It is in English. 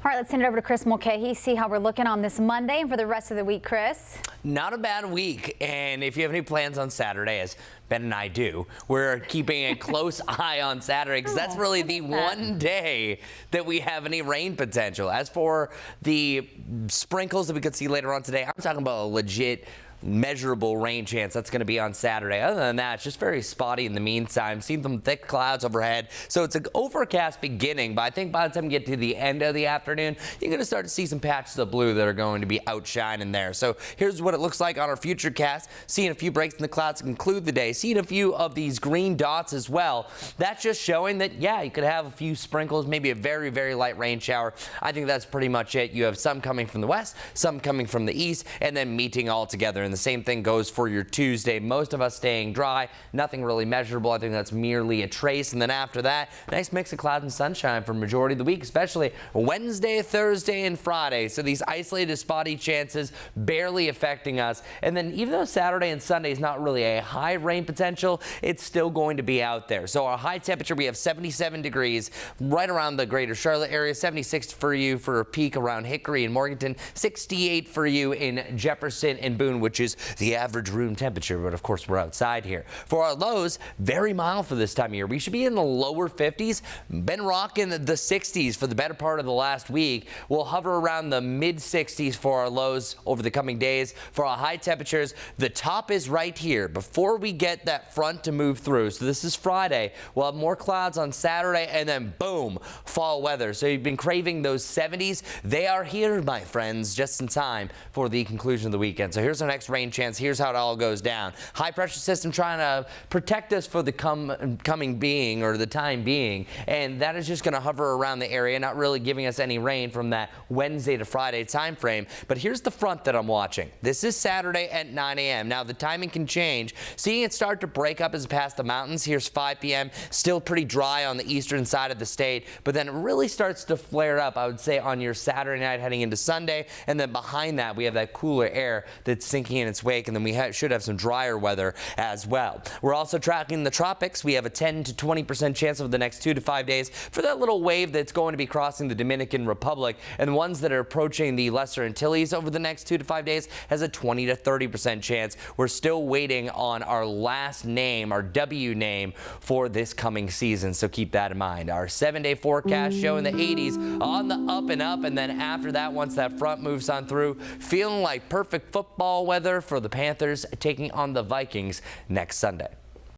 All right, let's send it over to Chris Mulcahy, see how we're looking on this Monday and for the rest of the week, Chris. Not a bad week, and if you have any plans on Saturday, as Ben and I do, we're keeping a close eye on Saturday because that's really the one day that we have any rain potential. As for the sprinkles that we could see later on today, I'm talking about a legit measurable rain chance that's going to be on Saturday. Other than that, it's just very spotty in the meantime. Seen some thick clouds overhead, so it's an overcast beginning, but I think by the time you get to the end of the afternoon, you're going to start to see some patches of blue that are going to be outshining there. So here's what it looks like on our FUTURECAST. Seeing a few breaks in the clouds to conclude the day. Seeing a few of these green dots as well. That's just showing that, yeah, you could have a few sprinkles, maybe a very, very light rain shower. I think that's pretty much it. You have some coming from the west, some coming from the east, and then meeting all together. And the same thing goes for your Tuesday. Most of us staying dry, nothing really measurable. I think that's merely a trace. And then after that, nice mix of clouds and sunshine for majority of the week, especially Wednesday, Thursday, and Friday. So these isolated spotty chances barely affecting us. And then even though Saturday and Sunday is not really a high rain potential, it's still going to be out there. So our high temperature, we have 77 degrees right around the greater Charlotte area, 76 for you for a peak around Hickory and Morganton, 68 for you in Jefferson and Boone, which is the average room temperature, but of course we're outside here. For our lows, very mild for this time of year. We should be in the lower 50s. Been rocking the 60s for the better part of the last week. We'll hover around the mid 60s for our lows over the coming days. For our high temperatures, the top is right here before we get that front to move through. So this is Friday. We'll have more clouds on Saturday, and then boom, fall weather. So you've been craving those 70s. They are here, my friends, just in time for the conclusion of the weekend. So here's our next rain chance. Here's how it all goes down. High pressure system trying to protect us for the coming being, or the time being, and that is just going to hover around the area, not really giving us any rain from that Wednesday to Friday time frame. But here's the front that I'm watching. This is Saturday at 9 a.m. Now the timing can change. Seeing it start to break up as it past the mountains. Here's 5 p.m. Still pretty dry on the eastern side of the state, but then it really starts to flare up, I would say, on your Saturday night heading into Sunday, and then behind that we have that cooler air that's sinking in its wake, and then we should have some drier weather as well. We're also tracking the tropics. We have a 10 to 20% chance over the next 2 to 5 days for that little wave that's going to be crossing the Dominican Republic, and the ones that are approaching the Lesser Antilles over the next 2 to 5 days has a 20 to 30% chance. We're still waiting on our last name, our W name, for this coming season, so keep that in mind. Our 7-day forecast showing the 80s on the up and up, and then after that, once that front moves on through, feeling like perfect football weather for the Panthers taking on the Vikings next Sunday.